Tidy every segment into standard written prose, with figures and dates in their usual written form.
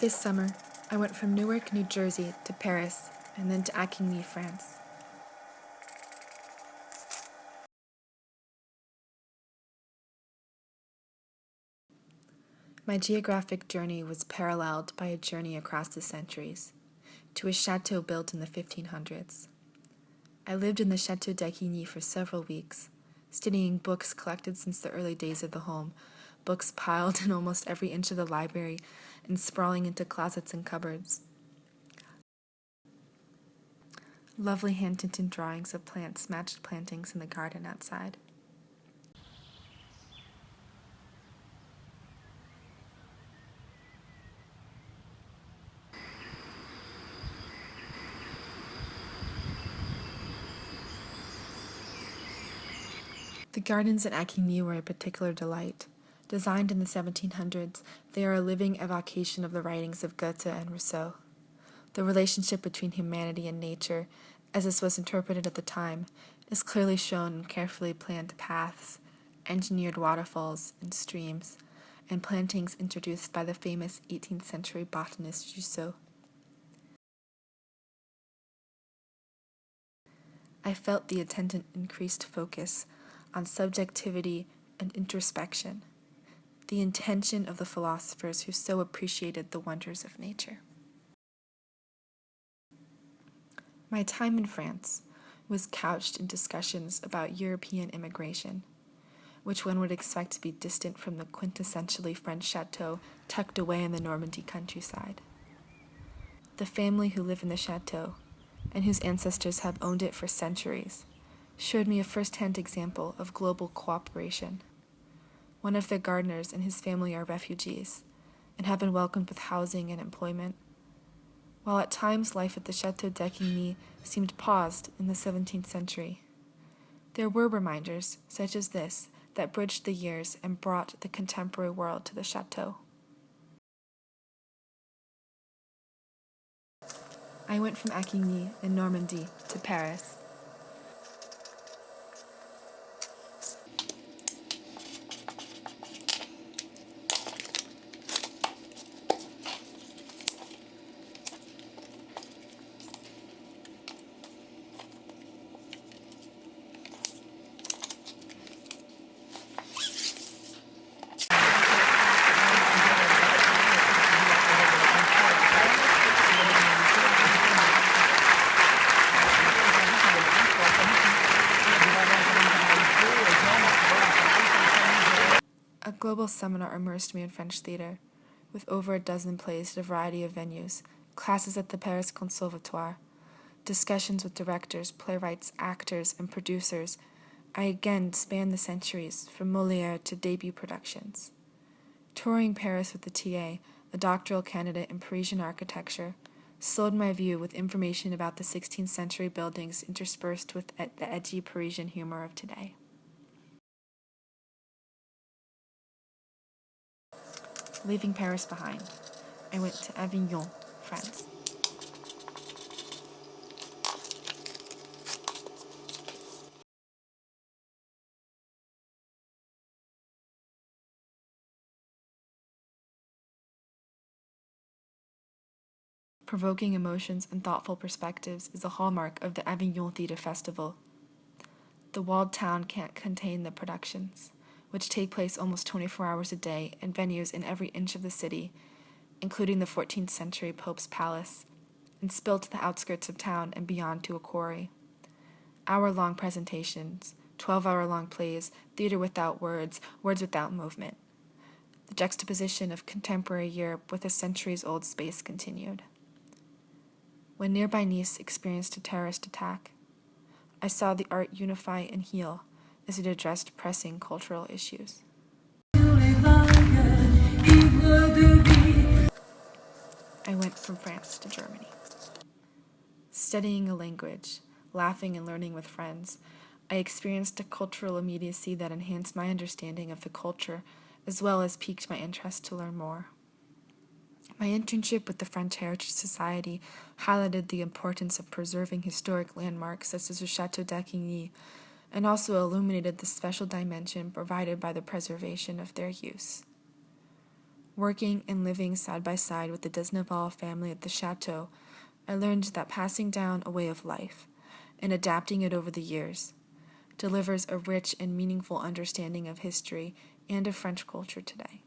This summer, I went from Newark, New Jersey to Paris and then to Acquigny, France. My geographic journey was paralleled by a journey across the centuries, to a chateau built in the 1500s. I lived in the Chateau d'Acquigny for several weeks, studying books collected since the early days of the home, books piled in almost every inch of the library and sprawling into closets and cupboards. Lovely hand-tinted drawings of plants matched plantings in the garden outside. The gardens at Acquigny were a particular delight. Designed in the 1700s, they are a living evocation of the writings of Goethe and Rousseau. The relationship between humanity and nature, as this was interpreted at the time, is clearly shown in carefully planned paths, engineered waterfalls and streams, and plantings introduced by the famous 18th century botanist Jussieu. I felt the attendant increased focus on subjectivity and introspection, the intention of the philosophers who so appreciated the wonders of nature. My time in France was couched in discussions about European immigration, which one would expect to be distant from the quintessentially French chateau tucked away in the Normandy countryside. The family who live in the chateau, and whose ancestors have owned it for centuries, showed me a first-hand example of global cooperation. One of their gardeners and his family are refugees, and have been welcomed with housing and employment. While at times life at the Chateau d'Acquigny seemed paused in the 17th century, there were reminders, such as this, that bridged the years and brought the contemporary world to the chateau. I went from Acquigny in Normandy to Paris. A global seminar immersed me in French theater, with over a dozen plays at a variety of venues, classes at the Paris Conservatoire, discussions with directors, playwrights, actors, and producers. I again spanned the centuries, from Molière to debut productions. Touring Paris with the TA, a doctoral candidate in Parisian architecture, slowed my view with information about the 16th century buildings interspersed with the edgy Parisian humor of today. Leaving Paris behind, I went to Avignon, France. Provoking emotions and thoughtful perspectives is a hallmark of the Avignon Theatre Festival. The walled town can't contain the productions, which take place almost 24 hours a day in venues in every inch of the city, including the 14th century Pope's Palace, and spilled to the outskirts of town and beyond to a quarry. Hour-long presentations, 12-hour-long plays, theater without words, words without movement. The juxtaposition of contemporary Europe with a centuries-old space continued. When nearby Nice experienced a terrorist attack, I saw the art unify and heal as it addressed pressing cultural issues. I went from France to Germany. Studying a language, laughing and learning with friends, I experienced a cultural immediacy that enhanced my understanding of the culture as well as piqued my interest to learn more. My internship with the French Heritage Society highlighted the importance of preserving historic landmarks such as the Chateau d'Acquigny, and also illuminated the special dimension provided by the preservation of their use. Working and living side by side with the Desneval family at the chateau, I learned that passing down a way of life and adapting it over the years delivers a rich and meaningful understanding of history and of French culture today.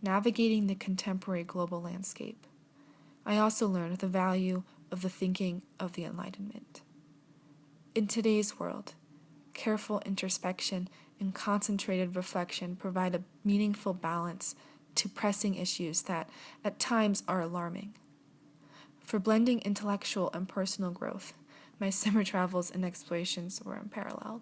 Navigating the contemporary global landscape, I also learned the value of the thinking of the Enlightenment. In today's world, careful introspection and concentrated reflection provide a meaningful balance to pressing issues that, at times, are alarming. For blending intellectual and personal growth, my summer travels and explorations were unparalleled.